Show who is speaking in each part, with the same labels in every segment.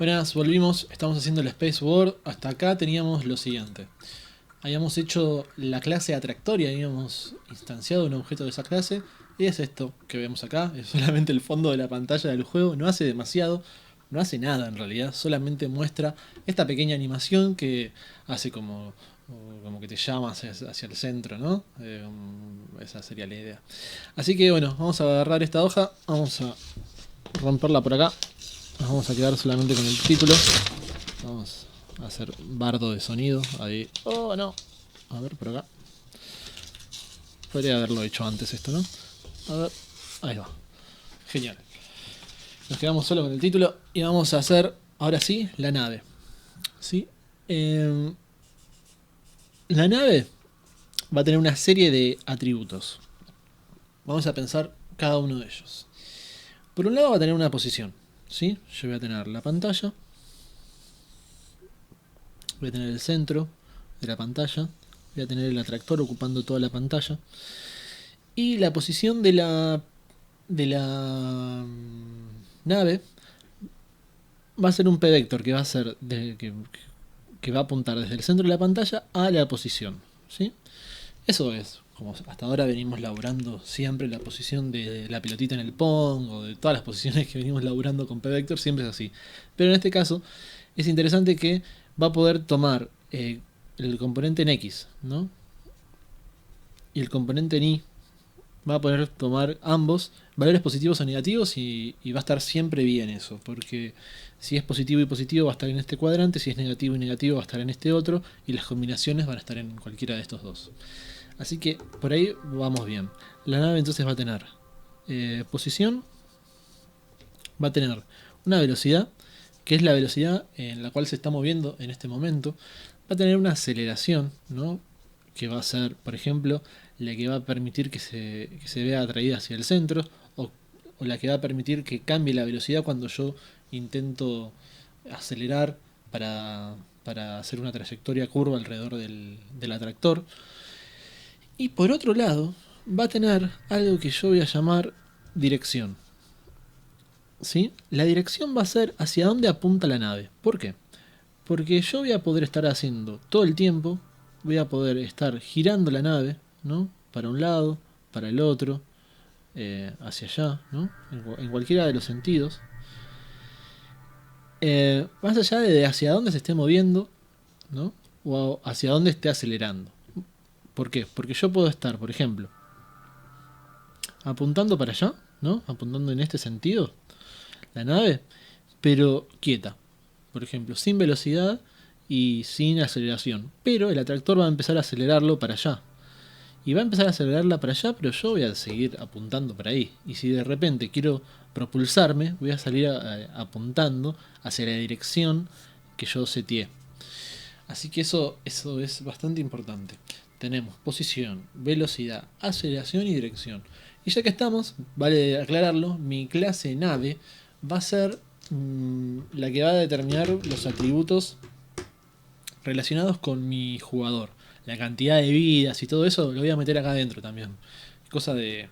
Speaker 1: Buenas, volvimos, estamos haciendo el Space World. Hasta acá teníamos lo siguiente. Habíamos hecho la clase atractoria, habíamos instanciado un objeto de esa clase. Y es esto que vemos acá, es solamente el fondo de la pantalla del juego, no hace demasiado, no hace nada en realidad, solamente muestra esta pequeña animación que hace como que te llama hacia el centro, ¿no? Esa sería la idea. Así que bueno, vamos a agarrar esta hoja, vamos a romperla por acá. Nos vamos a quedar solamente con el título. Vamos a hacer bardo de sonido. Ahí. Oh, no. A ver, por acá. Podría haberlo hecho antes esto, ¿no? A ver. Ahí va. Genial. Nos quedamos solo con el título. Y vamos a hacer, ahora sí, la nave. ¿Sí? La nave va a tener una serie de atributos. Vamos a pensar cada uno de ellos. Por un lado va a tener una posición. ¿Sí? Yo voy a tener la pantalla. Voy a tener el centro de la pantalla. Voy a tener el atractor ocupando toda la pantalla. Y la posición de la nave va a ser un p-vector que va a ser que va a apuntar desde el centro de la pantalla a la posición. ¿Sí? Eso es como hasta ahora venimos laburando siempre la posición de la pelotita en el Pong, o de todas las posiciones que venimos laburando con p-vector, siempre es así. Pero en este caso es interesante que va a poder tomar el componente en X, ¿no? Y el componente en Y va a poder tomar ambos, valores positivos o negativos, y va a estar siempre bien eso, porque si es positivo y positivo va a estar en este cuadrante, si es negativo y negativo va a estar en este otro, y las combinaciones van a estar en cualquiera de estos dos. Así que por ahí vamos bien. La nave entonces va a tener posición, va a tener una velocidad, que es la velocidad en la cual se está moviendo en este momento. Va a tener una aceleración, ¿no? Que va a ser, por ejemplo, la que va a permitir que se vea atraída hacia el centro, o la que va a permitir que cambie la velocidad cuando yo intento acelerar para hacer una trayectoria curva alrededor del atractor. Y por otro lado, va a tener algo que yo voy a llamar dirección. ¿Sí? La dirección va a ser hacia dónde apunta la nave. ¿Por qué? Porque yo voy a poder estar haciendo todo el tiempo, voy a poder estar girando la nave, ¿no? Para un lado, para el otro, hacia allá, ¿no? En cualquiera de los sentidos. Más allá de hacia dónde se esté moviendo, ¿no? O hacia dónde esté acelerando. ¿Por qué? Porque yo puedo estar, por ejemplo, apuntando para allá, ¿no? Apuntando en este sentido, la nave, pero quieta. Por ejemplo, sin velocidad y sin aceleración. Pero el atractor va a empezar a acelerarlo para allá. Y va a empezar a acelerarla para allá, pero yo voy a seguir apuntando para ahí. Y si de repente quiero propulsarme, voy a salir apuntando hacia la dirección que yo seteé. Así que eso es bastante importante. Tenemos posición, velocidad, aceleración y dirección. Y ya que estamos, vale aclararlo, mi clase nave va a ser la que va a determinar los atributos relacionados con mi jugador. La cantidad de vidas y todo eso lo voy a meter acá adentro también. Cosa de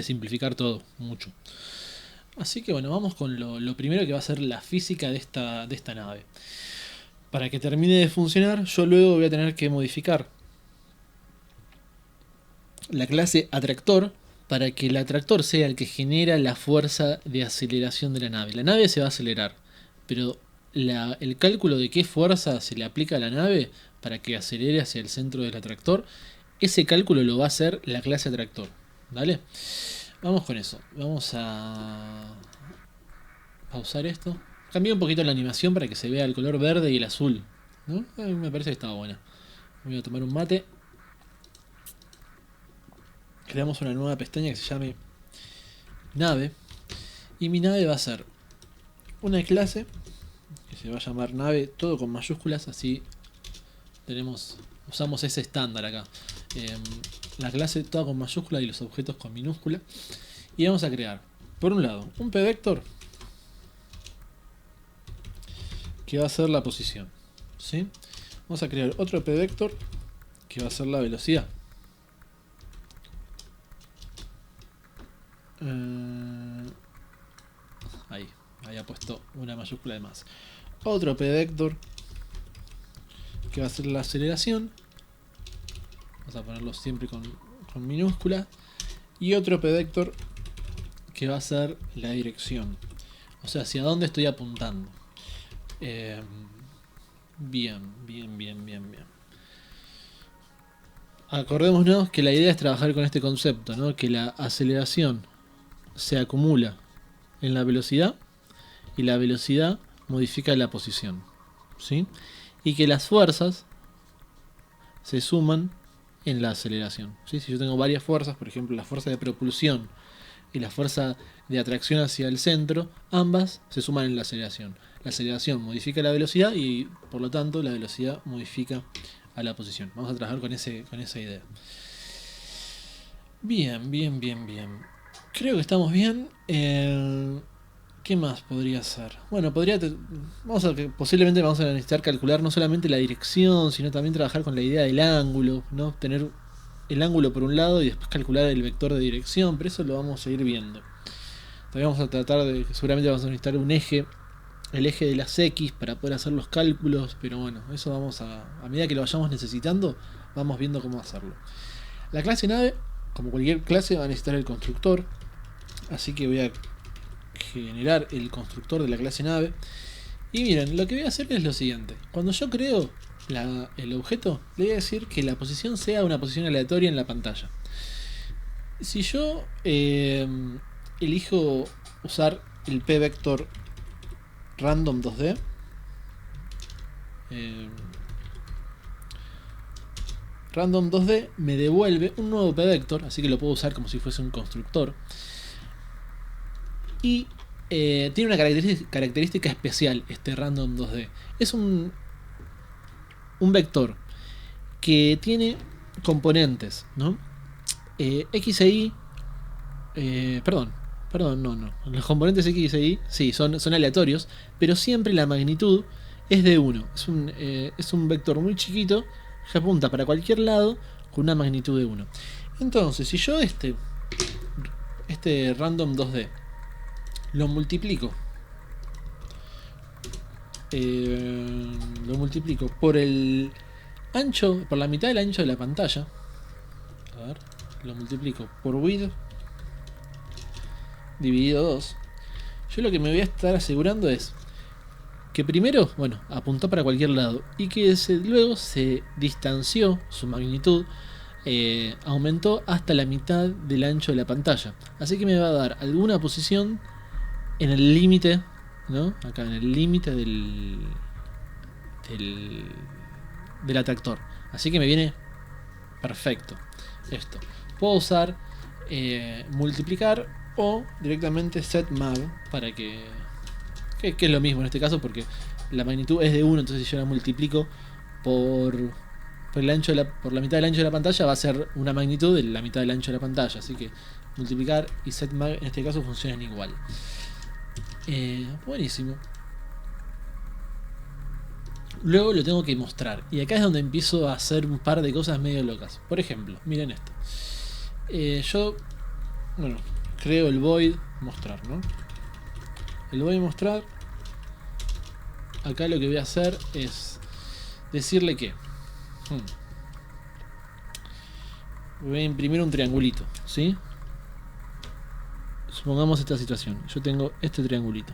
Speaker 1: simplificar todo mucho. Así que bueno, vamos con lo primero, que va a ser la física de esta nave. Para que termine de funcionar, yo luego voy a tener que modificar la clase atractor para que el atractor sea el que genera la fuerza de aceleración de la nave. La nave se va a acelerar, pero el cálculo de qué fuerza se le aplica a la nave para que acelere hacia el centro del atractor, ese cálculo lo va a hacer la clase atractor. ¿Vale? Vamos con eso. Vamos a pausar esto. Cambié un poquito la animación para que se vea el color verde y el azul, ¿no? Me parece que estaba buena. Voy a tomar un mate. Creamos una nueva pestaña que se llame nave. Y mi nave va a ser una clase que se va a llamar nave, todo con mayúsculas, así usamos ese estándar acá. La clase toda con mayúscula y los objetos con minúscula. Y vamos a crear, por un lado, un p-vector que va a ser la posición, ¿sí? Vamos a crear otro p-vector que va a ser la velocidad. Ahí. había puesto una mayúscula de más. Otro p-vector que va a ser la aceleración. Vamos a ponerlo siempre con minúscula. Y otro p-vector que va a ser la dirección. O sea, hacia dónde estoy apuntando. Bien. Acordémonos que la idea es trabajar con este concepto, ¿no? Que la aceleración se acumula en la velocidad y la velocidad modifica la posición, ¿sí? Y que las fuerzas se suman en la aceleración, ¿sí? Si yo tengo varias fuerzas, por ejemplo la fuerza de propulsión y la fuerza de atracción hacia el centro, ambas se suman en la aceleración. La aceleración modifica la velocidad y por lo tanto la velocidad modifica a la posición. Vamos a trabajar con esa idea. Bien. Creo que estamos bien. ¿Qué más podría ser? Bueno, posiblemente vamos a necesitar calcular no solamente la dirección, sino también trabajar con la idea del ángulo, ¿no? Tener el ángulo por un lado y después calcular el vector de dirección, pero eso lo vamos a ir viendo. También vamos a tratar de, seguramente vamos a necesitar un eje, el eje de las X para poder hacer los cálculos, pero bueno, eso vamos a medida que lo vayamos necesitando, vamos viendo cómo hacerlo. La clase nave, como cualquier clase, va a necesitar el constructor, así que voy a generar el constructor de la clase nave. Y miren, lo que voy a hacer es lo siguiente. Cuando yo creo el objeto, le voy a decir que la posición sea una posición aleatoria en la pantalla. Si yo elijo usar el p-vector random 2D, random 2D me devuelve un nuevo p-vector, así que lo puedo usar como si fuese un constructor. Y tiene una característica especial este random 2D. Es un vector que tiene componentes, ¿no? X e Y. Perdón, no. Los componentes X e Y sí, son aleatorios, pero siempre la magnitud es de 1. Es un vector muy chiquito que apunta para cualquier lado con una magnitud de 1. Entonces, si yo este random 2D lo multiplico por el ancho, por la mitad del ancho de la pantalla. A ver, lo multiplico por width dividido 2. Yo lo que me voy a estar asegurando es que primero, bueno, apuntó para cualquier lado y que luego se distanció su magnitud, aumentó hasta la mitad del ancho de la pantalla. Así que me va a dar alguna posición en el límite, ¿no? Acá en el límite del atractor. Así que me viene perfecto esto. Puedo usar multiplicar o directamente setMag para que es lo mismo en este caso, porque la magnitud es de 1, entonces si yo la multiplico por la mitad del ancho de la pantalla, va a ser una magnitud de la mitad del ancho de la pantalla. Así que multiplicar y setMag en este caso funcionan igual. Buenísimo. Luego lo tengo que mostrar, y acá es donde empiezo a hacer un par de cosas medio locas. Por ejemplo, miren esto. Yo, bueno, creo el void mostrar, ¿no? El void mostrar. Acá lo que voy a hacer es decirle que voy a imprimir un triangulito, ¿sí? Supongamos esta situación. Yo tengo este triangulito.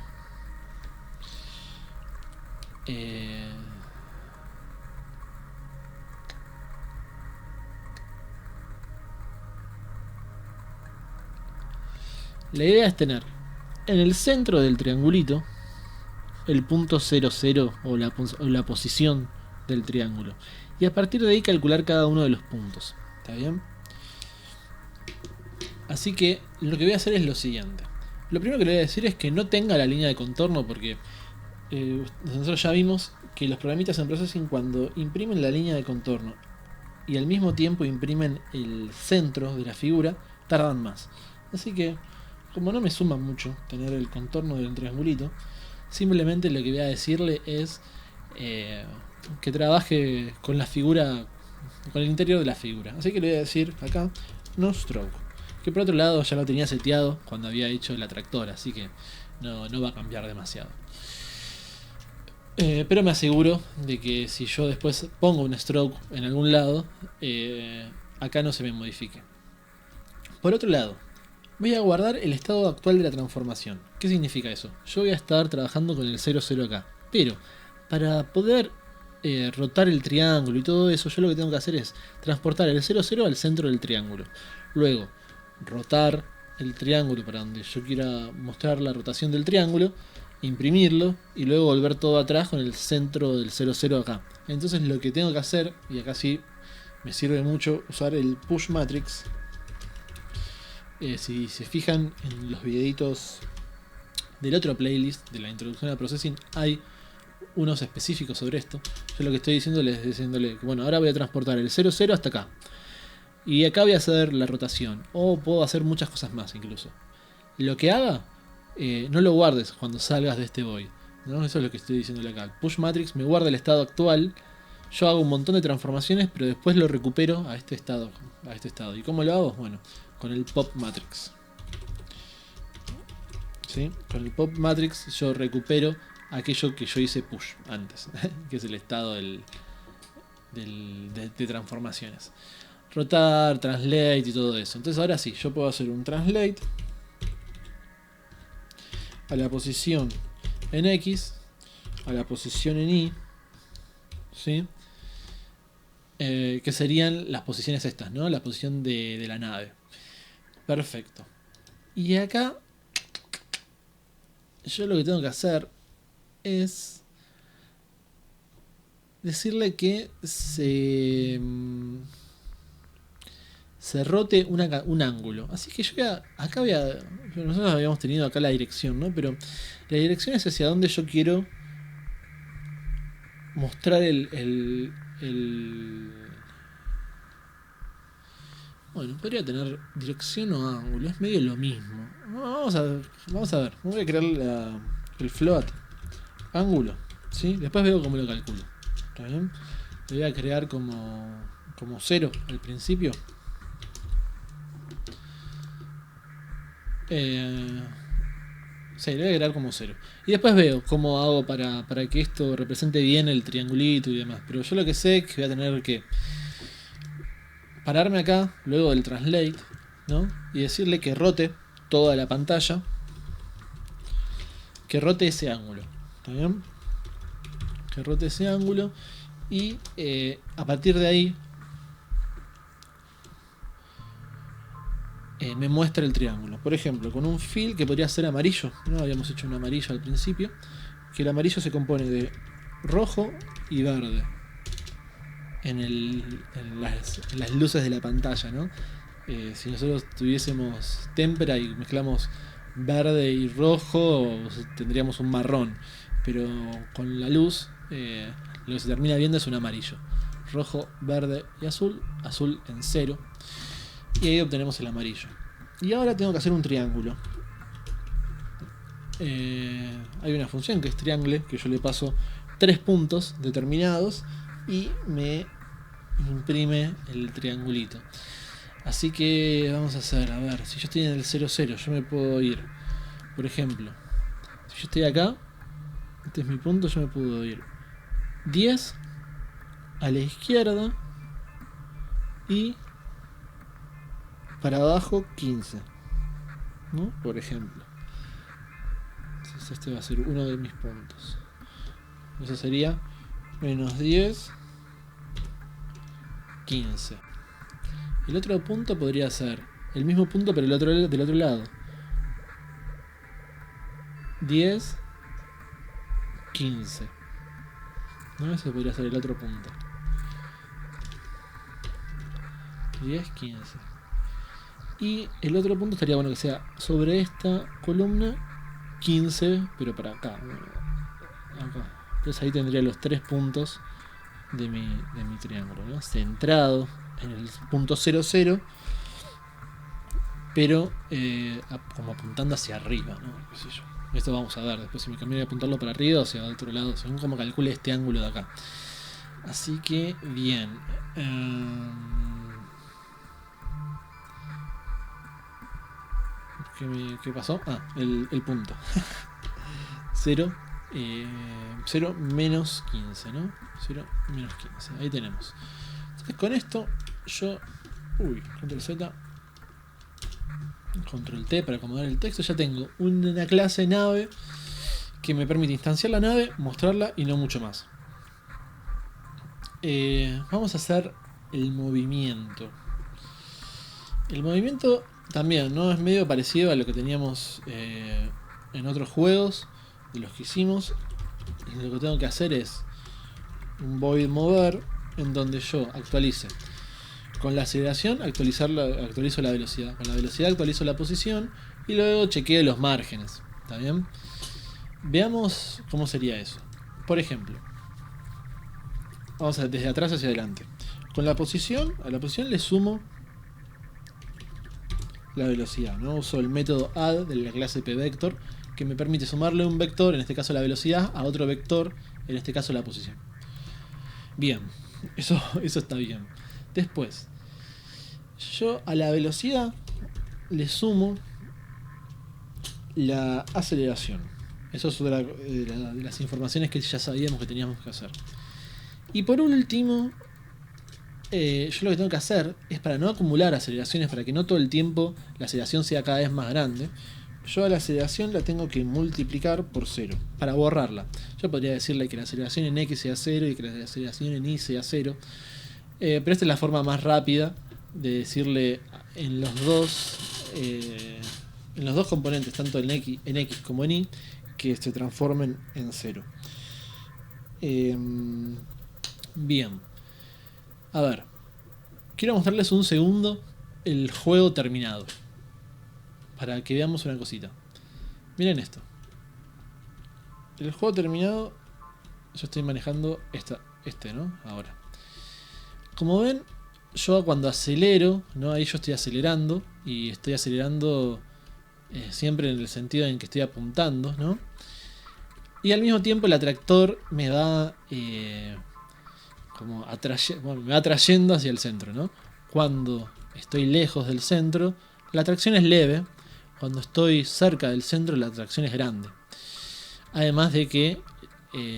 Speaker 1: La idea es tener en el centro del triangulito el punto 00 o la posición del triángulo. Y a partir de ahí calcular cada uno de los puntos. ¿Está bien? Así que lo que voy a hacer es lo siguiente. Lo primero que le voy a decir es que no tenga la línea de contorno, porque nosotros ya vimos que los programitas en Processing, cuando imprimen la línea de contorno y al mismo tiempo imprimen el centro de la figura, tardan más. Así que, como no me suma mucho tener el contorno del triangulito, simplemente lo que voy a decirle es que trabaje con la figura, con el interior de la figura. Así que le voy a decir acá no stroke, que por otro lado ya lo tenía seteado cuando había hecho el atractor, así que no va a cambiar demasiado. Pero me aseguro de que si yo después pongo un stroke en algún lado, acá no se me modifique. Por otro lado, voy a guardar el estado actual de la transformación. ¿Qué significa eso? Yo voy a estar trabajando con el 00 acá. Pero para poder rotar el triángulo y todo eso, yo lo que tengo que hacer es transportar el 00 al centro del triángulo. Luego, rotar el triángulo para donde yo quiera mostrar la rotación del triángulo, imprimirlo y luego volver todo atrás con el centro del 00 acá. Entonces lo que tengo que hacer, y acá sí me sirve mucho usar el push matrix. Si se fijan en los videitos del otro playlist de la introducción al processing, hay unos específicos sobre esto. Yo lo que estoy diciéndole es que bueno, ahora voy a transportar el 00 hasta acá. Y acá voy a hacer la rotación. O puedo hacer muchas cosas más incluso. Lo que haga, no lo guardes cuando salgas de este void, ¿no? Eso es lo que estoy diciéndole acá. El push matrix me guarda el estado actual. Yo hago un montón de transformaciones, pero después lo recupero a este estado. ¿Y cómo lo hago? Bueno, con el pop matrix. ¿Sí? Con el pop matrix yo recupero aquello que yo hice push antes, que es el estado de transformaciones. Rotar, translate y todo eso. Entonces ahora sí, yo puedo hacer un translate a la posición en X, a la posición en Y, ¿sí? Que serían las posiciones estas, ¿no? La posición de la nave. Perfecto. Y acá yo lo que tengo que hacer es decirle que se rote un ángulo. Así que nosotros habíamos tenido acá la dirección, ¿no? Pero la dirección es hacia donde yo quiero mostrar bueno, podría tener dirección o ángulo, es medio lo mismo. Vamos a ver. Voy a crear el float ángulo, ¿sí? Después veo cómo lo calculo. ¿Está bien? Lo voy a crear como 0 al principio. Sí, lo voy a crear como 0. Y después veo cómo hago para que esto represente bien el triangulito y demás. Pero yo lo que sé es que voy a tener que pararme acá, luego del translate, ¿no? Y decirle que rote toda la pantalla. Que rote ese ángulo. ¿Está bien? Que rote ese ángulo. Y a partir de ahí me muestra el triángulo. Por ejemplo, con un fill que podría ser amarillo, ¿no? Habíamos hecho un amarillo al principio. Que el amarillo se compone de rojo y verde en las luces de la pantalla, ¿no? Si nosotros tuviésemos témpera y mezclamos verde y rojo, tendríamos un marrón. Pero con la luz, lo que se termina viendo es un amarillo. Rojo, verde y azul. Azul en 0. Y ahí obtenemos el amarillo. Y ahora tengo que hacer un triángulo. Hay una función que es triangle, que yo le paso 3 puntos determinados y me imprime el triangulito. Así que vamos a hacer, a ver, si yo estoy en el 00, yo me puedo ir, por ejemplo, si yo estoy acá, este es mi punto, yo me puedo ir 10 a la izquierda y para abajo 15, ¿no? Por ejemplo. Entonces este va a ser uno de mis puntos. Eso sería menos 10, 15. El otro punto podría ser el mismo punto pero del otro lado. 10, 15. ¿No? Ese podría ser el otro punto. 10, 15. Y el otro punto estaría bueno que sea sobre esta columna 15, pero para acá. Acá. Entonces ahí tendría los 3 puntos de mi triángulo, ¿no? Centrado en el punto 00, pero como apuntando hacia arriba, ¿no? ¿Qué sé yo? Esto vamos a ver después si me cambio de apuntarlo para arriba o hacia el otro lado, según como calcule este ángulo de acá. Así que bien. ¿Qué pasó? Ah, el punto. 0, 0 menos 15, ¿no? 0 menos 15, ahí tenemos. Entonces con esto yo... control Z, control T para acomodar el texto. Ya tengo una clase nave que me permite instanciar la nave, mostrarla y no mucho más. Vamos a hacer el movimiento. El movimiento también, ¿no? Es medio parecido a lo que teníamos en otros juegos de los que hicimos. Lo que tengo que hacer es un void mover en donde yo actualice. Con la aceleración actualizo la velocidad. Con la velocidad actualizo la posición y luego chequeo los márgenes. ¿Está bien? Veamos cómo sería eso. Por ejemplo, vamos a ver desde atrás hacia adelante. Con la posición, a la posición le sumo la velocidad, ¿no? Uso el método add de la clase pvector que me permite sumarle un vector, en este caso la velocidad, a otro vector, en este caso la posición. Bien, eso está bien. Después, yo a la velocidad le sumo la aceleración. Eso es otra de las informaciones que ya sabíamos que teníamos que hacer. Y por último, yo lo que tengo que hacer es, para no acumular aceleraciones, para que no todo el tiempo la aceleración sea cada vez más grande, yo a la aceleración la tengo que multiplicar por 0 para borrarla. Yo podría decirle que la aceleración en X sea 0 y que la aceleración en Y sea 0, pero esta es la forma más rápida de decirle en los dos componentes, tanto en X como en Y, que se transformen en 0. Bien. A ver, quiero mostrarles un segundo el juego terminado, para que veamos una cosita. Miren esto. El juego terminado, yo estoy manejando ¿no? Ahora. Como ven, yo cuando acelero, ¿no? Ahí yo estoy acelerando, y estoy acelerando siempre en el sentido en que estoy apuntando, ¿no? Y al mismo tiempo el atractor me va me va atrayendo hacia el centro, ¿no? Cuando estoy lejos del centro, la atracción es leve. Cuando estoy cerca del centro, la atracción es grande. Además de que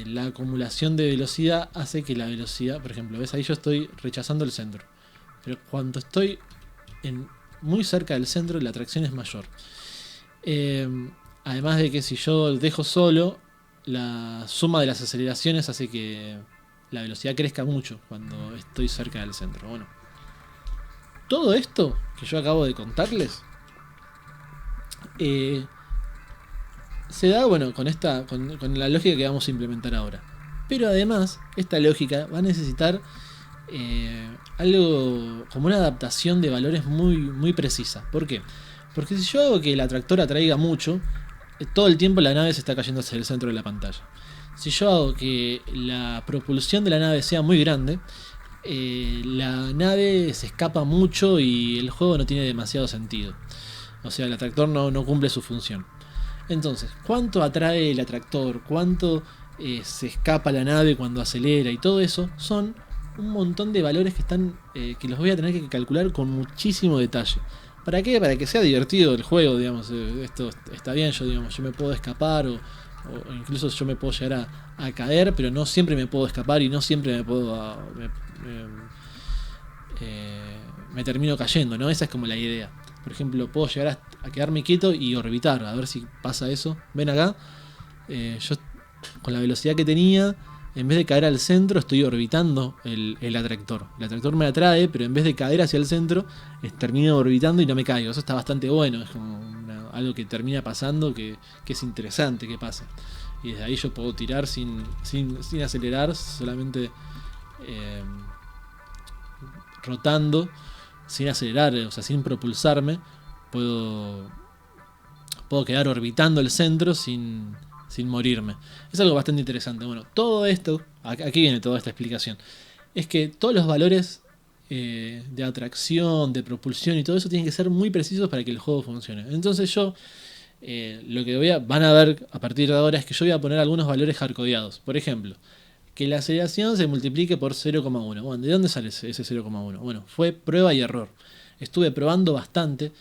Speaker 1: la acumulación de velocidad hace que la velocidad, por ejemplo, ¿ves? Ahí yo estoy rechazando el centro. Pero cuando estoy muy cerca del centro, la atracción es mayor. Además de que si yo dejo solo, la suma de las aceleraciones hace que la velocidad crezca mucho cuando estoy cerca del centro. Bueno, todo esto que yo acabo de contarles se da, bueno, con la lógica que vamos a implementar ahora. Pero además, esta lógica va a necesitar algo como una adaptación de valores muy, muy precisa. ¿Por qué? Porque si yo hago que el atractor atraiga mucho, todo el tiempo la nave se está cayendo hacia el centro de la pantalla. Si yo hago que la propulsión de la nave sea muy grande, la nave se escapa mucho y el juego no tiene demasiado sentido. O sea, el atractor no cumple su función. Entonces, ¿cuánto atrae el atractor? ¿Cuánto se escapa la nave cuando acelera? Y todo eso son un montón de valores que están que los voy a tener que calcular con muchísimo detalle. ¿Para qué? Para que sea divertido el juego, digamos. Esto está bien, yo me puedo escapar o incluso yo me puedo llegar a caer, pero no siempre me puedo escapar y no siempre me termino cayendo, ¿no? Esa es como la idea. Por ejemplo, puedo llegar a quedarme quieto y orbitar, a ver si pasa eso. Ven acá, yo con la velocidad que tenía, en vez de caer al centro, estoy orbitando el atractor. El atractor me atrae, pero en vez de caer hacia el centro, termino orbitando y no me caigo. Eso está bastante bueno, es como algo que termina pasando, que es interesante que pasa. Y desde ahí yo puedo tirar sin acelerar, solamente rotando, sin acelerar, o sea, sin propulsarme. Puedo quedar orbitando el centro sin morirme. Es algo bastante interesante. Bueno, todo esto, aquí viene toda esta explicación, es que todos los valores de atracción, de propulsión y todo eso tienen que ser muy precisos para que el juego funcione. Entonces yo lo que van a ver a partir de ahora es que yo voy a poner algunos valores hardcodeados. Por ejemplo, que la aceleración se multiplique por 0,1. Bueno, ¿de dónde sale ese 0,1? Bueno, fue prueba y error. Estuve probando bastante.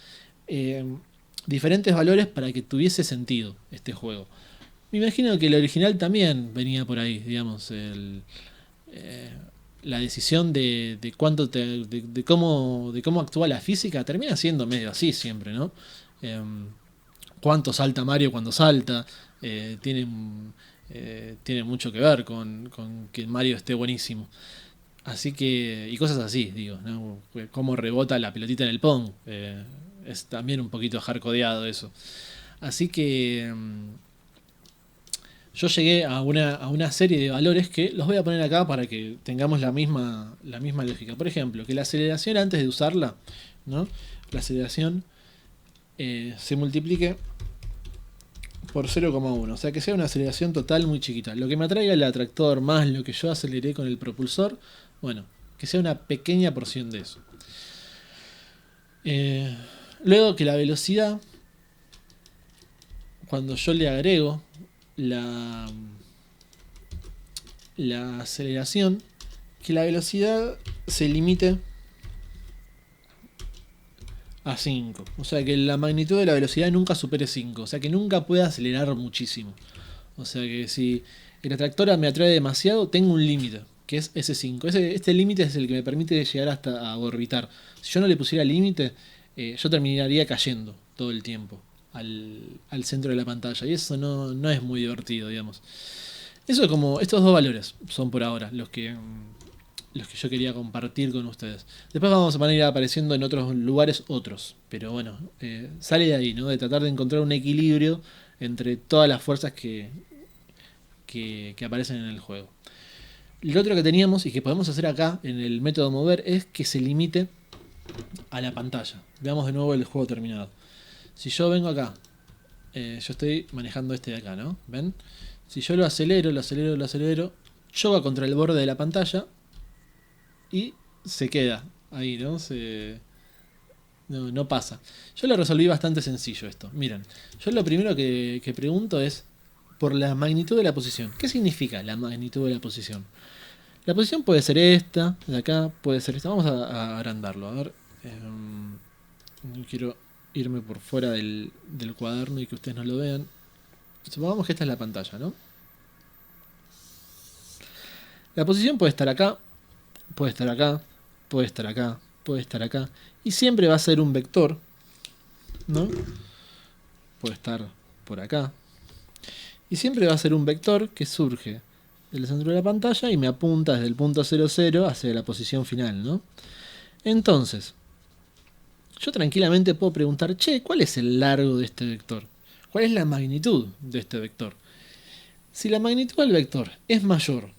Speaker 1: diferentes valores para que tuviese sentido este juego. Me imagino que el original también venía por ahí, digamos, eh, la decisión de cuánto de cómo actúa la física termina siendo medio así siempre, ¿no? Em, Cuánto salta Mario cuando salta, eh, tiene, tiene mucho que ver con que Mario esté buenísimo. Así que, y cosas así, digo, ¿no? Cómo rebota la pelotita en el Pong, es también un poquito hardcodeado eso. Así que yo llegué a una serie de valores que los voy a poner acá para que tengamos la misma lógica. Por ejemplo, que la aceleración antes de usarla, ¿no? La aceleración se multiplique por 0,1. O sea que sea una aceleración total muy chiquita. Lo que me atraiga el atractor más lo que yo aceleré con el propulsor, bueno, que sea una pequeña porción de eso. Luego que la velocidad, cuando yo le agrego la, la aceleración, que la velocidad se limite a 5. O sea que la magnitud de la velocidad nunca supere 5. O sea que nunca pueda acelerar muchísimo. O sea que si el atractor me atrae demasiado, tengo un límite, que es ese 5. Este límite es el que me permite llegar hasta a orbitar. Si yo no le pusiera límite, yo terminaría cayendo todo el tiempo al centro de la pantalla. Y eso no es muy divertido, digamos. Eso es como, estos dos valores son por ahora los que yo quería compartir con ustedes. Después vamos a ir apareciendo en otros lugares otros. Pero bueno, sale de ahí, ¿no? De tratar de encontrar un equilibrio entre todas las fuerzas que aparecen en el juego. Lo otro que teníamos y que podemos hacer acá en el método mover es que se limite a la pantalla. Veamos de nuevo el juego terminado. Si yo vengo acá, yo estoy manejando este de acá, ¿no? ¿Ven? Si yo lo acelero, choca contra el borde de la pantalla y se queda ahí, ¿no? No pasa. Yo lo resolví bastante sencillo esto. Miren, yo lo primero que pregunto es por la magnitud de la posición. ¿Qué significa la magnitud de la posición? La posición puede ser esta, de acá, puede ser esta. Vamos a agrandarlo. A ver. No quiero irme por fuera del cuaderno y que ustedes no lo vean. Supongamos que esta es la pantalla, ¿no? La posición puede estar acá, puede estar acá, puede estar acá, puede estar acá. Y siempre va a ser un vector, ¿no? Puede estar por acá. Y siempre va a ser un vector que surge del centro de la pantalla y me apunta desde el punto 00 hacia la posición final, ¿no? Entonces, yo tranquilamente puedo preguntar, che, ¿cuál es el largo de este vector? ¿Cuál es la magnitud de este vector? Si la magnitud del vector es mayor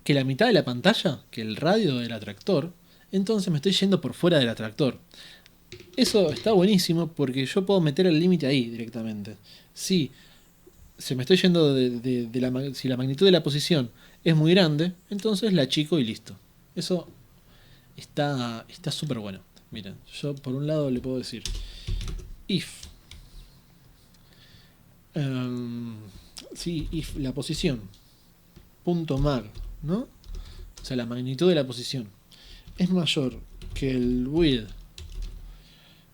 Speaker 1: que la mitad de la pantalla, que el radio del atractor, entonces me estoy yendo por fuera del atractor. Eso está buenísimo porque yo puedo meter el límite ahí directamente. Si se me estoy yendo si la magnitud de la posición es muy grande, entonces la achico y listo. Eso está súper bueno. Miren, yo por un lado le puedo decir if if la posición punto mar, ¿no? O sea, la magnitud de la posición es mayor que el width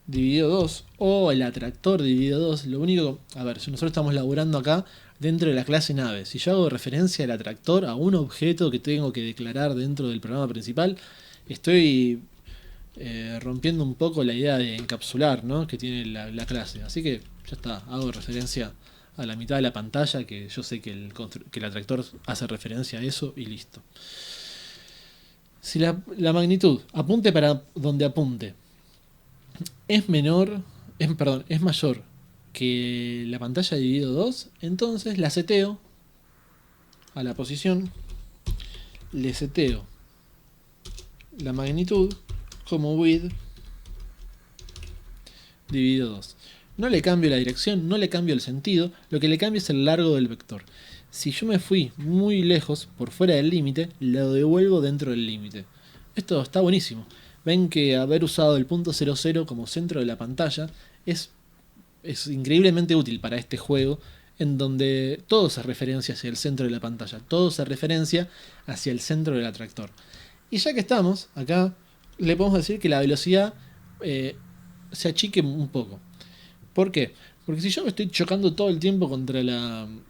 Speaker 1: dividido 2 o el atractor dividido 2. Lo único, a ver, si nosotros estamos laburando acá dentro de la clase nave, si yo hago referencia al atractor a un objeto que tengo que declarar dentro del programa principal, estoy rompiendo un poco la idea de encapsular, ¿no? Que tiene la clase. Así que ya está, hago referencia a la mitad de la pantalla, que yo sé que el atractor hace referencia a eso y listo. Si la magnitud, apunte para donde apunte, es mayor que la pantalla dividido 2, entonces la seteo a la posición, le seteo la magnitud como width dividido 2. No le cambio la dirección, no le cambio el sentido, lo que le cambio es el largo del vector. Si yo me fui muy lejos, por fuera del límite, lo devuelvo dentro del límite. Esto está buenísimo. Ven que haber usado el punto 00 como centro de la pantalla es increíblemente útil para este juego, en donde todo se referencia hacia el centro de la pantalla, todo se referencia hacia el centro del atractor. Y ya que estamos acá, le podemos decir que la velocidad se achique un poco. ¿Por qué? Porque si yo me estoy chocando todo el tiempo contra el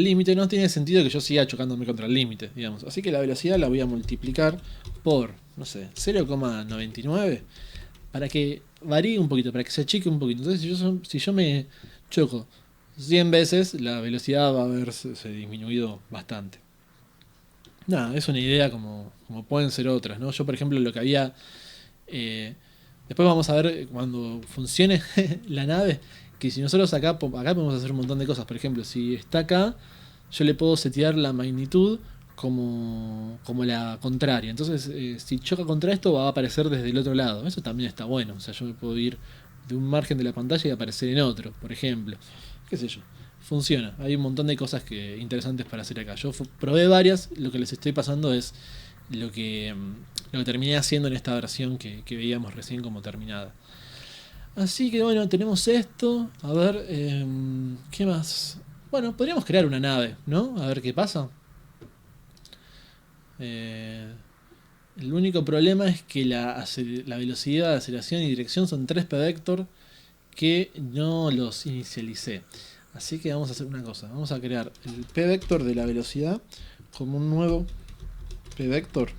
Speaker 1: límite, no tiene sentido que yo siga chocándome contra el límite, digamos. Así que la velocidad la voy a multiplicar por, no sé, 0,99 para que varíe un poquito, para que se achique un poquito. Entonces, si yo me choco 100 veces, la velocidad va a haberse disminuido bastante. Nada, es una idea como pueden ser otras, ¿no? Yo, por ejemplo, lo que había... después vamos a ver cuando funcione la nave, que si nosotros acá podemos hacer un montón de cosas. Por ejemplo, si está acá, yo le puedo setear la magnitud como la contraria. Entonces, si choca contra esto, va a aparecer desde el otro lado. Eso también está bueno. O sea, yo me puedo ir de un margen de la pantalla y aparecer en otro, por ejemplo. Qué sé yo. Funciona. Hay un montón de cosas interesantes para hacer acá. Yo probé varias. Lo que les estoy pasando es lo que terminé haciendo en esta versión que veíamos recién como terminada. Así que bueno, tenemos esto. A ver, ¿qué más? Bueno, podríamos crear una nave, ¿no? A ver qué pasa. El único problema es que la velocidad, aceleración y dirección son 3 p-vector que no los inicialicé. Así que vamos a hacer una cosa. Vamos a crear el p-vector de la velocidad como un nuevo p-vector.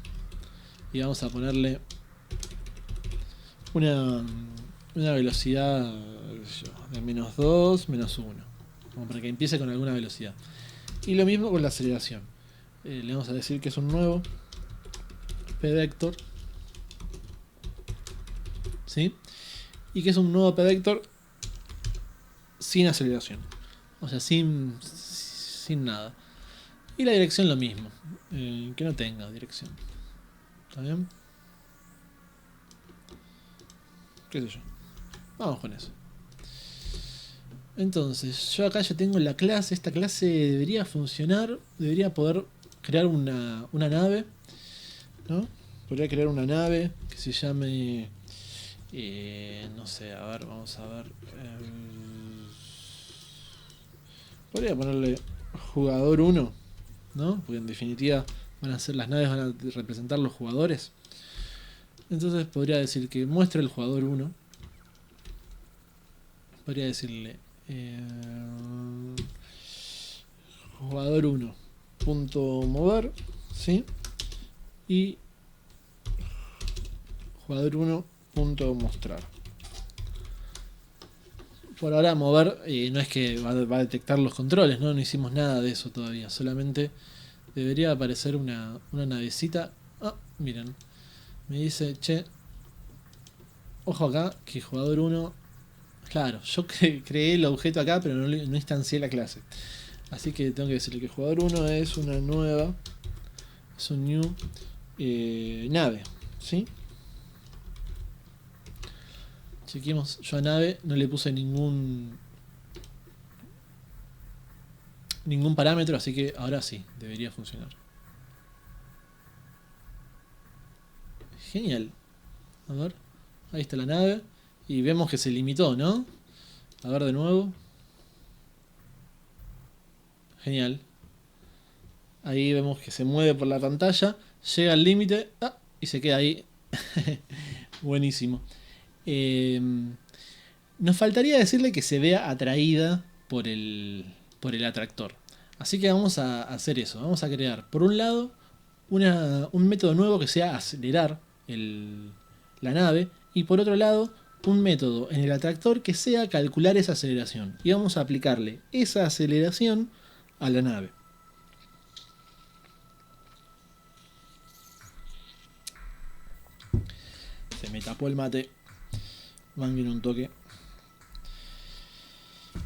Speaker 1: Y vamos a ponerle una velocidad de -2, -1. Como para que empiece con alguna velocidad. Y lo mismo con la aceleración. Le vamos a decir que es un nuevo p-vector. ¿Sí? Y que es un nuevo p-vector sin aceleración. O sea, sin nada. Y la dirección lo mismo. Que no tenga dirección. ¿Está bien? ¿Qué sé yo? Vamos con eso. Entonces, yo acá ya tengo la clase. Esta clase debería funcionar. Debería poder crear una nave, ¿no? Podría crear una nave que se llame... no sé, a ver, vamos a ver. Podría ponerle jugador 1, ¿no? Porque en definitiva las naves van a representar los jugadores. Entonces podría decir que muestre el jugador 1. Podría decirle jugador 1 punto mover, ¿sí? Y jugador 1 punto mostrar. Por ahora mover no es que va a detectar los controles, ¿no? No hicimos nada de eso todavía. Solamente debería aparecer una navecita. Ah, miren. Me dice, che, ojo acá, que jugador 1... Claro, yo creé el objeto acá, pero no instancié la clase. Así que tengo que decirle que jugador 1 es una nueva... Es un new nave, ¿sí? Chequemos, yo a nave no le puse ningún parámetro, así que ahora sí, debería funcionar. Genial. A ver, ahí está la nave. Y vemos que se limitó, ¿no? A ver de nuevo. Genial. Ahí vemos que se mueve por la pantalla. Llega al límite. Ah, y se queda ahí. Buenísimo. Nos faltaría decirle que se vea atraída por el atractor. Así que vamos a hacer eso. Vamos a crear, por un lado, un método nuevo que sea acelerar la nave. Y por otro lado, un método en el atractor que sea calcular esa aceleración. Y vamos a aplicarle esa aceleración a la nave. Se me tapó el mate. Manguen un toque.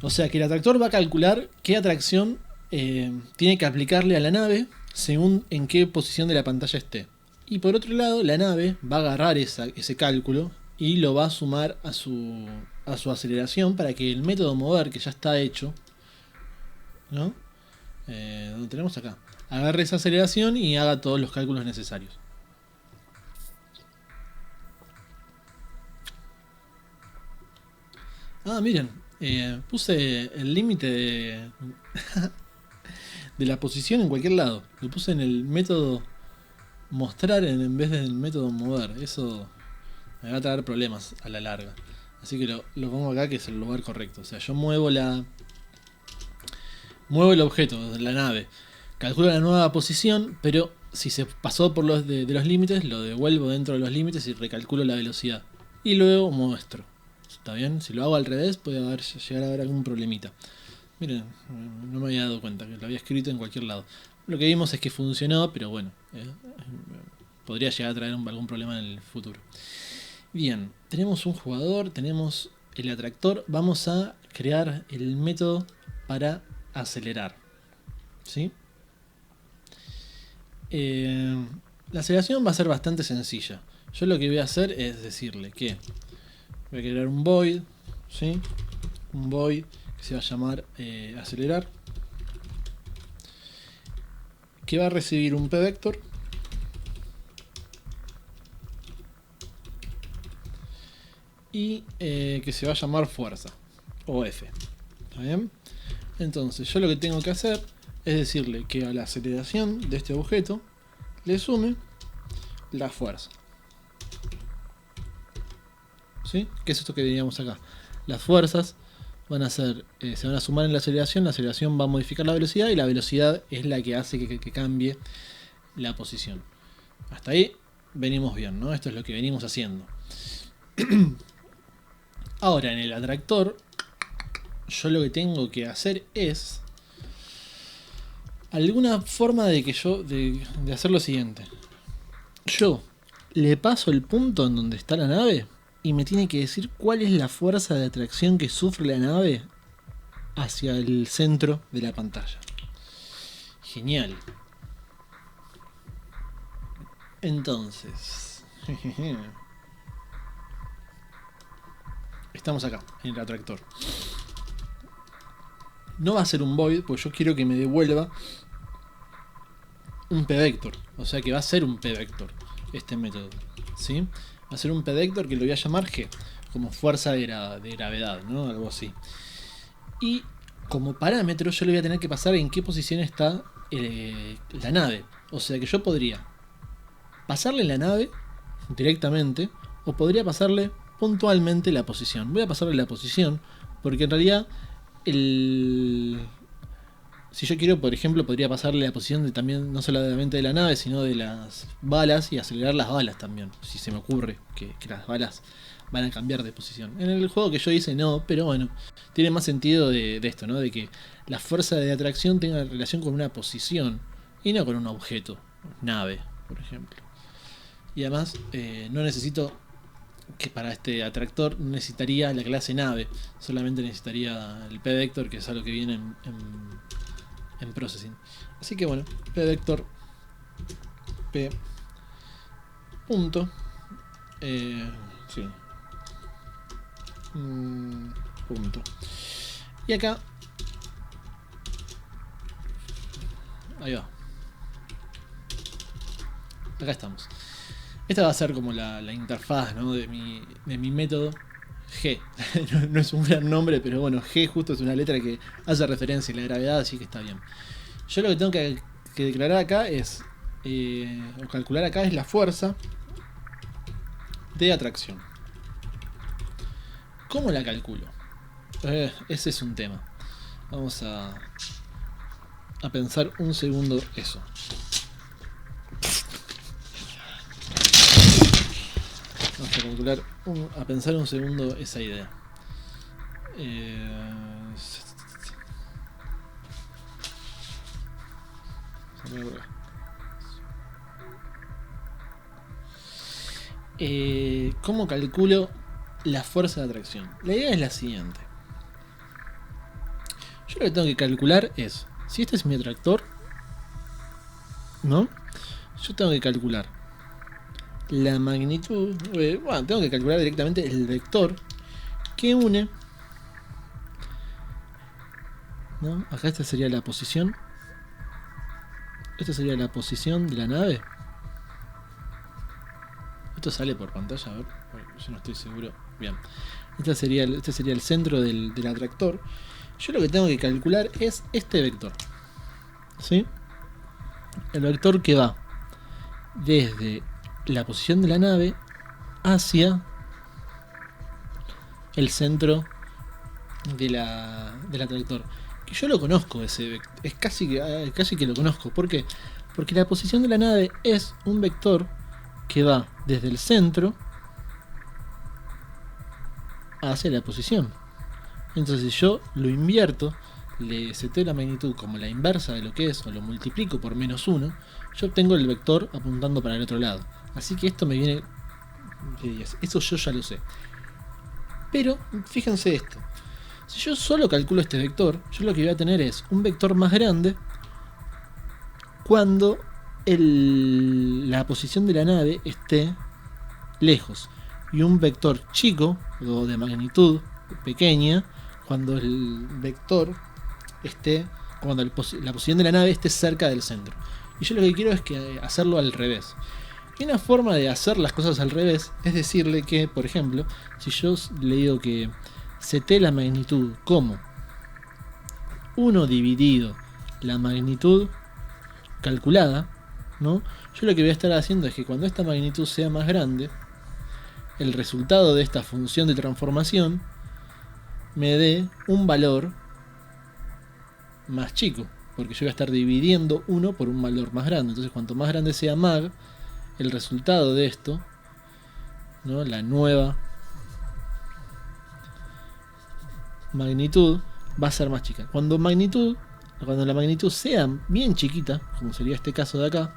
Speaker 1: O sea que el atractor va a calcular qué atracción tiene que aplicarle a la nave según en qué posición de la pantalla esté. Y por otro lado, la nave va a agarrar ese cálculo y lo va a sumar a su aceleración para que el método mover, que ya está hecho, ¿no? Donde tenemos acá, agarre esa aceleración y haga todos los cálculos necesarios. Ah, miren, puse el límite de la posición en cualquier lado. Lo puse en el método mostrar en vez del método mover. Eso me va a traer problemas a la larga. Así que lo pongo acá, que es el lugar correcto. O sea, yo muevo el objeto de la nave, calculo la nueva posición, pero si se pasó por los de los límites, lo devuelvo dentro de los límites y recalculo la velocidad. Y luego muestro. ¿Está bien? Si lo hago al revés, puede llegar a haber algún problemita. Miren, no me había dado cuenta que lo había escrito en cualquier lado. Lo que vimos es que funcionó, pero bueno, podría llegar a traer algún problema en el futuro. Bien, tenemos un jugador, tenemos el atractor. Vamos a crear el método para acelerar. ¿Sí? La aceleración va a ser bastante sencilla. Yo lo que voy a hacer es decirle que voy a crear un void, ¿sí? Un void que se va a llamar acelerar, que va a recibir un p-vector y que se va a llamar fuerza o f. ¿Está bien? Entonces yo lo que tengo que hacer es decirle que a la aceleración de este objeto le sume la fuerza. ¿Sí? ¿Qué es esto que veíamos acá? Las fuerzas van a ser, se van a sumar en la aceleración va a modificar la velocidad y la velocidad es la que hace que cambie la posición. Hasta ahí venimos bien, ¿no? Esto es lo que venimos haciendo. Ahora en el atractor yo lo que tengo que hacer es alguna forma de que de hacer lo siguiente. Yo le paso el punto en donde está la nave y me tiene que decir cuál es la fuerza de atracción que sufre la nave hacia el centro de la pantalla. Genial. Entonces, estamos acá, en el atractor. No va a ser un void, porque yo quiero que me devuelva un p-vector. O sea que va a ser un p-vector este método, ¿sí? Va a ser un p-vector que lo voy a llamar g, como fuerza de gravedad, ¿no? Algo así. Y como parámetro yo le voy a tener que pasar en qué posición está la nave. O sea que yo podría pasarle la nave directamente o podría pasarle puntualmente la posición. Voy a pasarle la posición porque en realidad si yo quiero, por ejemplo, podría pasarle la posición también no solamente de la nave, sino de las balas y acelerar las balas también. Si se me ocurre que las balas van a cambiar de posición. En el juego que yo hice no, pero bueno, tiene más sentido de esto, ¿no? De que la fuerza de atracción tenga relación con una posición y no con un objeto, nave, por ejemplo. Y además no necesito que para este atractor necesitaría la clase nave, solamente necesitaría el p-vector, que es algo que viene en processing. Así que bueno, p-vector p punto sí punto, y acá ahí va, acá estamos. Esta va a ser como la interfaz, ¿no? de mi método G. No es un gran nombre, pero bueno, G justo es una letra que hace referencia a la gravedad, así que está bien. Yo lo que tengo que declarar acá es, o calcular acá, es la fuerza de atracción. ¿Cómo la calculo? Ese es un tema. Vamos a pensar un segundo eso. Vamos a pensar un segundo esa idea. ¿Cómo calculo la fuerza de atracción? La idea es la siguiente. Yo lo que tengo que calcular es, si este es mi atractor, ¿no? Yo tengo que calcular la magnitud, bueno, tengo que calcular directamente el vector que une, ¿no? Acá esta sería la posición. Esta sería la posición de la nave. Esto sale por pantalla, a ver, yo no estoy seguro. Bien, este sería el centro del atractor. Yo lo que tengo que calcular es este vector, ¿sí? El vector que va desde la posición de la nave hacia el centro de la trayectoria. Que yo lo conozco ese vector, es casi que lo conozco. ¿Por qué? Porque la posición de la nave es un vector que va desde el centro hacia la posición. Entonces si yo lo invierto, le seteo la magnitud como la inversa de lo que es, o lo multiplico por -1, yo obtengo el vector apuntando para el otro lado. Así que esto me viene de 10. Eso yo ya lo sé. Pero fíjense esto. Si yo solo calculo este vector, yo lo que voy a tener es un vector más grande cuando la posición de la nave esté lejos, y un vector chico o de magnitud pequeña cuando el vector esté, cuando la posición de la nave esté cerca del centro. Y yo lo que quiero es hacerlo al revés. Y una forma de hacer las cosas al revés es decirle que, por ejemplo, si yo le digo que setee la magnitud como 1 dividido la magnitud calculada, ¿no? Yo lo que voy a estar haciendo es que cuando esta magnitud sea más grande, el resultado de esta función de transformación me dé un valor más chico, porque yo voy a estar dividiendo 1 por un valor más grande. Entonces cuanto más grande sea mag, el resultado de esto, ¿no? La nueva magnitud va a ser más chica. Cuando la magnitud sea bien chiquita, como sería este caso de acá,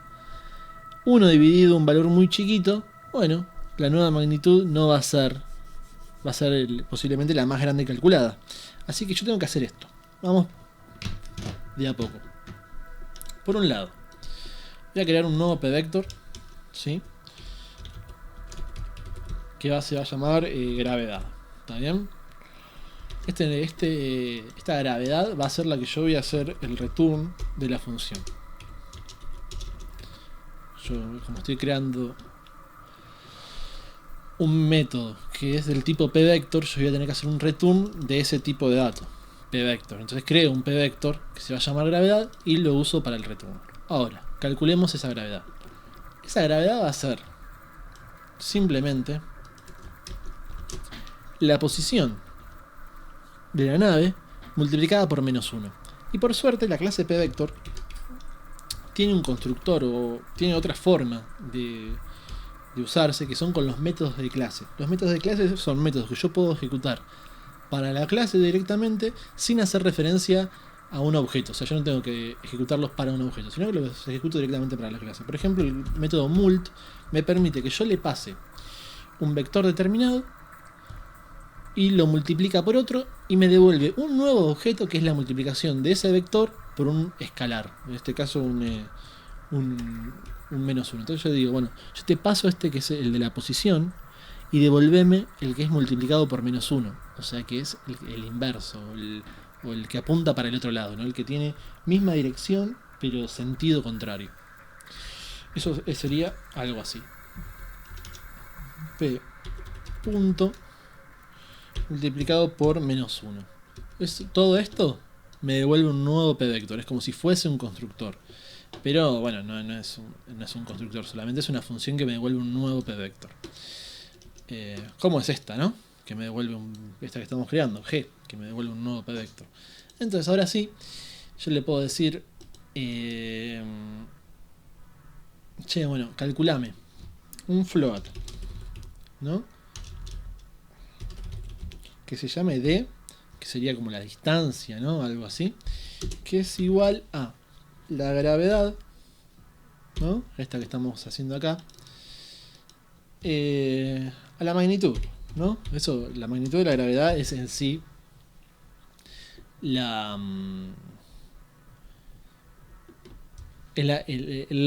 Speaker 1: 1 dividido un valor muy chiquito, bueno, la nueva magnitud no va a ser, posiblemente la más grande calculada. Así que yo tengo que hacer esto. Vamos de a poco. Por un lado, voy a crear un nuevo p-vector, ¿sí? Que se va a llamar gravedad. ¿Está bien? Esta gravedad va a ser la que yo voy a hacer el return de la función. Yo, como estoy creando un método que es del tipo p-vector, yo voy a tener que hacer un return de ese tipo de dato, p-vector. Entonces creo un p-vector que se va a llamar gravedad y lo uso para el return. Ahora, calculemos esa gravedad. Esa gravedad va a ser simplemente la posición de la nave multiplicada por -1. Y por suerte la clase p-vector tiene un constructor o tiene otra forma de usarse, que son con los métodos de clase. Los métodos de clase son métodos que yo puedo ejecutar para la clase directamente sin hacer referencia a un objeto. O sea, yo no tengo que ejecutarlos para un objeto, sino que los ejecuto directamente para la clase. Por ejemplo, el método mult me permite que yo le pase un vector determinado y lo multiplica por otro y me devuelve un nuevo objeto que es la multiplicación de ese vector por un escalar, en este caso un -1. Entonces yo digo, bueno, yo te paso este que es el de la posición y devolveme el que es multiplicado por -1, o sea que es el inverso, o el que apunta para el otro lado, ¿no? El que tiene misma dirección pero sentido contrario. Eso sería algo así. P punto multiplicado por -1. Todo esto me devuelve un nuevo p-vector, es como si fuese un constructor. Pero bueno, no es un constructor, solamente es una función que me devuelve un nuevo p-vector. ¿Cómo es esta, no? Que me devuelve esta que estamos creando, g, que me devuelve un nuevo p-vector. Entonces ahora sí, yo le puedo decir, che, bueno, calculame un float, ¿no? Que se llame d, que sería como la distancia, ¿no? Algo así, que es igual a la gravedad, ¿no? Esta que estamos haciendo acá, a la magnitud, ¿no? Eso, la magnitud de la gravedad es en sí el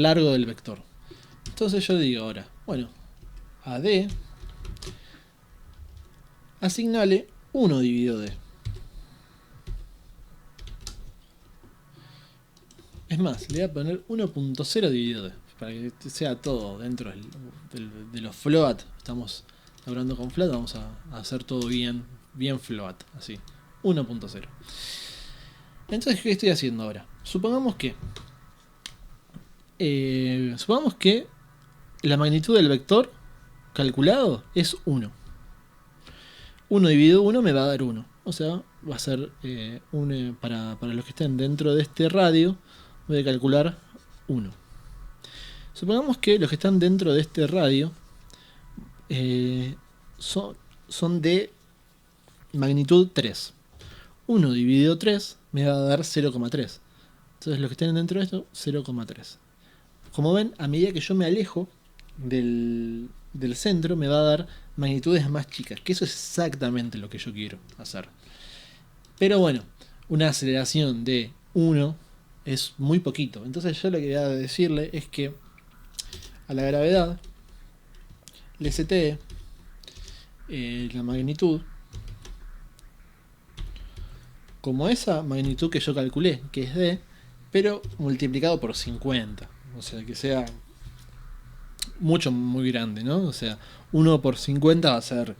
Speaker 1: largo del vector. Entonces yo digo ahora, bueno, a d asignale 1 dividido d. Es más, le voy a poner 1.0 dividido d, para que sea todo dentro de los float. Estamos hablando con float, vamos a hacer todo bien float, así, 1.0. Entonces, ¿qué estoy haciendo ahora? Supongamos que la magnitud del vector calculado es 1. 1 dividido 1 me va a dar 1. O sea, va a ser para los que estén dentro de este radio, voy a calcular 1. Supongamos que los que están dentro de este radio eh, son, son de magnitud 3. 1 dividido 3 me va a dar 0,3. Entonces los que estén dentro de esto, 0,3. Como ven, a medida que yo me alejo del centro, me va a dar magnitudes más chicas, que eso es exactamente lo que yo quiero hacer. Pero bueno, una aceleración de 1 es muy poquito. Entonces yo lo que voy a decirle es que a la gravedad le setee la magnitud como esa magnitud que yo calculé, que es D, pero multiplicado por 50. O sea, que sea muy grande, ¿no? O sea, 1 por 50 va a ser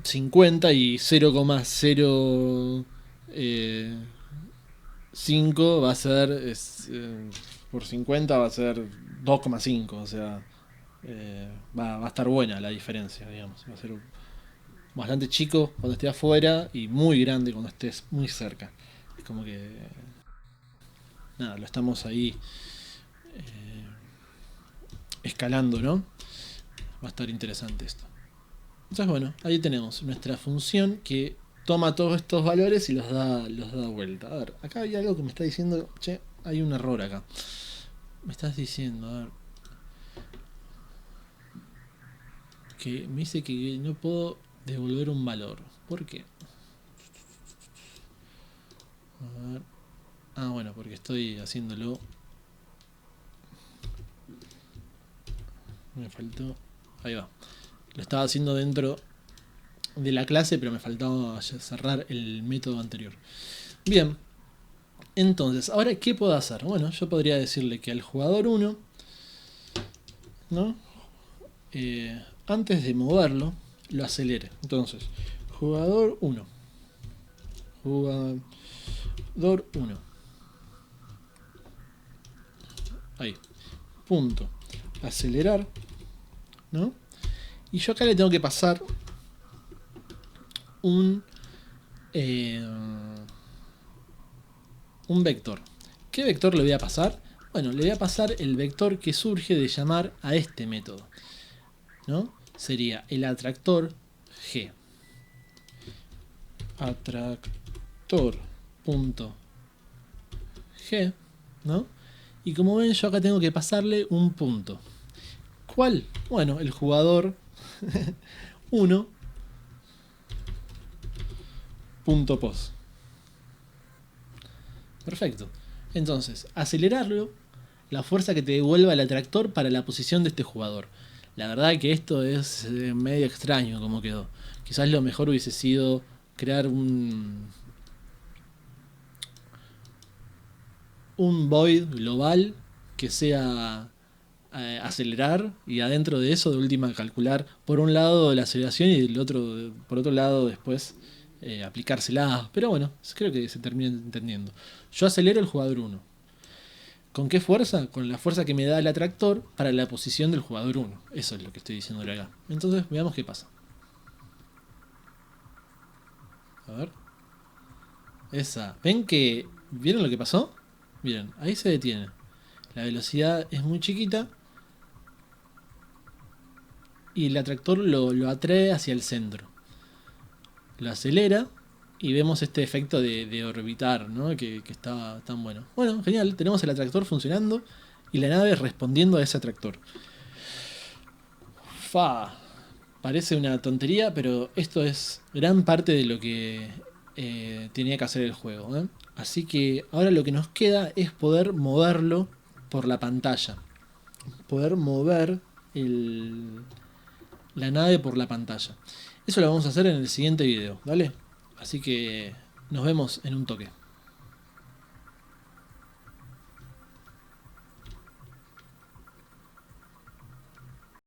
Speaker 1: 50 y 0,05 va a ser por 50 va a ser 2,5. O sea, va a estar buena la diferencia, digamos. Va a ser bastante chico cuando esté afuera y muy grande cuando estés muy cerca. Es como que nada, lo estamos ahí escalando, ¿no? Va a estar interesante esto. Entonces bueno, ahí tenemos nuestra función que toma todos estos valores y los da vuelta. A ver, acá hay algo que me está diciendo, che, hay un error acá. Me estás diciendo, a ver, que me dice que no puedo devolver un valor. ¿Por qué? A ver. Ah, bueno, porque estoy haciéndolo. Me faltó. Ahí va. Lo estaba haciendo dentro de la clase, pero me faltaba cerrar el método anterior. Bien. Entonces, ahora, ¿qué puedo hacer? Bueno, yo podría decirle que al jugador 1, ¿no? Antes de moverlo, lo acelere. Entonces, jugador 1. Jugador 1. Ahí. Punto. Acelerar. ¿No? Y yo acá le tengo que pasar un vector. ¿Qué vector le voy a pasar? Bueno, le voy a pasar el vector que surge de llamar a este método, ¿no? Sería el atractor G. Atractor.G, ¿no? Y como ven, yo acá tengo que pasarle un punto. ¿Cuál? Bueno, el jugador 1 punto pos. Perfecto. Entonces, acelerarlo, la fuerza que te devuelva el atractor para la posición de este jugador. La verdad que esto es medio extraño como quedó. Quizás lo mejor hubiese sido crear un void global que sea acelerar y adentro de eso de última calcular por un lado la aceleración y por otro lado después aplicársela. Pero bueno, creo que se termina entendiendo. Yo acelero el jugador 1. ¿Con qué fuerza? Con la fuerza que me da el atractor para la posición del jugador 1. Eso es lo que estoy diciéndole acá. Entonces veamos qué pasa. A ver. ¿Ven que vieron lo que pasó? Miren, ahí se detiene. La velocidad es muy chiquita y el atractor lo atrae hacia el centro. Lo acelera y vemos este efecto de orbitar, ¿no? Que está tan bueno. Bueno, genial, tenemos el atractor funcionando y la nave respondiendo a ese atractor. Parece una tontería, pero esto es gran parte de lo que tenía que hacer el juego, ¿eh? Así que ahora lo que nos queda es poder moverlo por la pantalla. Poder mover la nave por la pantalla. Eso lo vamos a hacer en el siguiente video, ¿vale? Así que nos vemos en un toque.